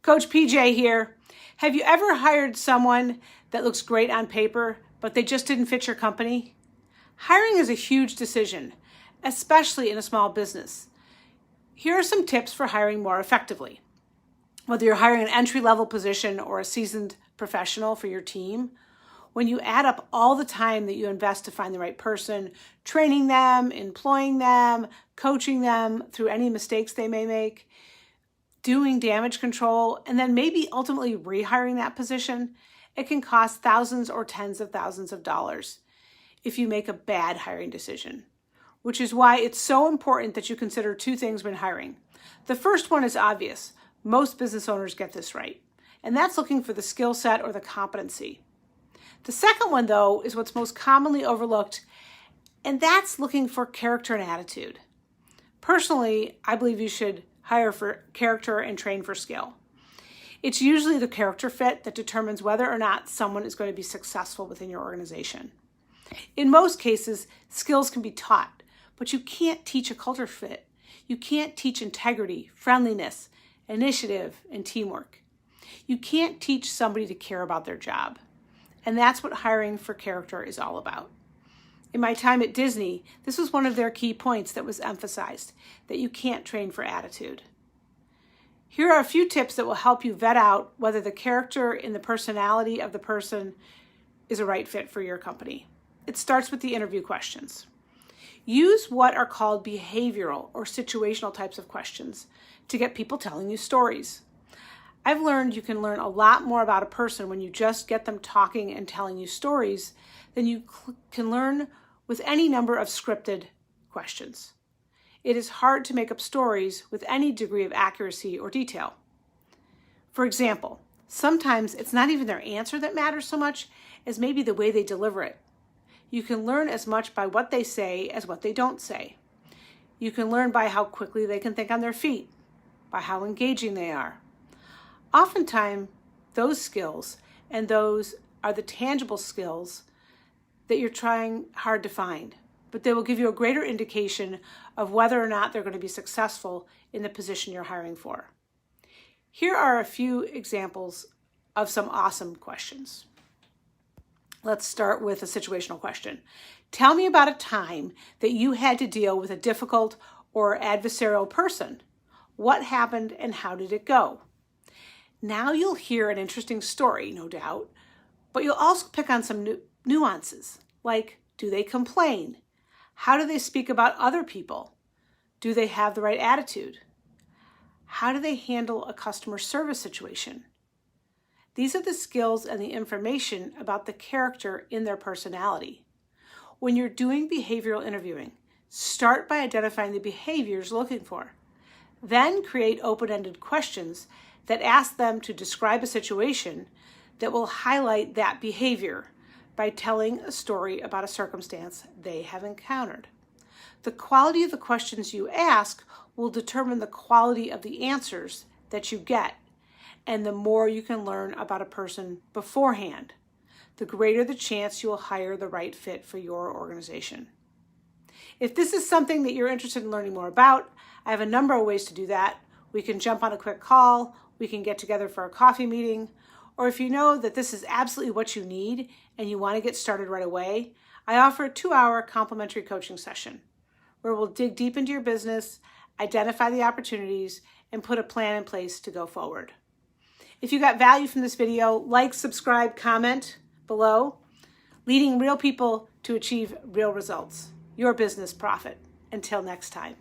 Coach PJ here. Have you ever hired someone that looks great on paper, but they just didn't fit your company? Hiring is a huge decision, especially in a small business. Here are some tips for hiring more effectively. Whether you're hiring an entry-level position or a seasoned professional for your team, when you add up all the time that you invest to find the right person, training them, employing them, coaching them through any mistakes they may make, doing damage control, and then maybe ultimately rehiring that position, it can cost thousands or tens of thousands of dollars if you make a bad hiring decision, which is why it's so important that you consider two things when hiring. The first one is obvious. Most business owners get this right, and that's looking for the skill set or the competency. The second one, though, is what's most commonly overlooked, and that's looking for character and attitude. Personally, I believe you should hire for character and train for skill. It's usually the character fit that determines whether or not someone is going to be successful within your organization. In most cases, skills can be taught, but you can't teach a culture fit. You can't teach integrity, friendliness, initiative, and teamwork. You can't teach somebody to care about their job. And that's what hiring for character is all about. In my time at Disney, this was one of their key points that was emphasized, that you can't train for attitude. Here are a few tips that will help you vet out whether the character and the personality of the person is a right fit for your company. It starts with the interview questions. Use what are called behavioral or situational types of questions to get people telling you stories. I've learned you can learn a lot more about a person when you just get them talking and telling you stories than you can learn with any number of scripted questions. It is hard to make up stories with any degree of accuracy or detail. For example, sometimes it's not even their answer that matters so much as maybe the way they deliver it. You can learn as much by what they say as what they don't say. You can learn by how quickly they can think on their feet, by how engaging they are. Oftentimes, those skills and those are the tangible skills that you're trying hard to find, but they will give you a greater indication of whether or not they're going to be successful in the position you're hiring for. Here are a few examples of some awesome questions. Let's start with a situational question. Tell me about a time that you had to deal with a difficult or adversarial person. What happened and how did it go? Now you'll hear an interesting story, no doubt, but you'll also pick on some nuances, like do they complain? How do they speak about other people? Do they have the right attitude? How do they handle a customer service situation? These are the skills and the information about the character in their personality. When you're doing behavioral interviewing, start by identifying the behaviors you're looking for. Then create open-ended questions that ask them to describe a situation that will highlight that behavior by telling a story about a circumstance they have encountered. The quality of the questions you ask will determine the quality of the answers that you get, and the more you can learn about a person beforehand, the greater the chance you will hire the right fit for your organization. If this is something that you're interested in learning more about, I have a number of ways to do that. We can jump on a quick call, we can get together for a coffee meeting, or if you know that this is absolutely what you need and you want to get started right away, I offer a 2-hour complimentary coaching session where we'll dig deep into your business, identify the opportunities, and put a plan in place to go forward. If you got value from this video, like, subscribe, comment below. Leading real people to achieve real results. Your business profit. Until next time.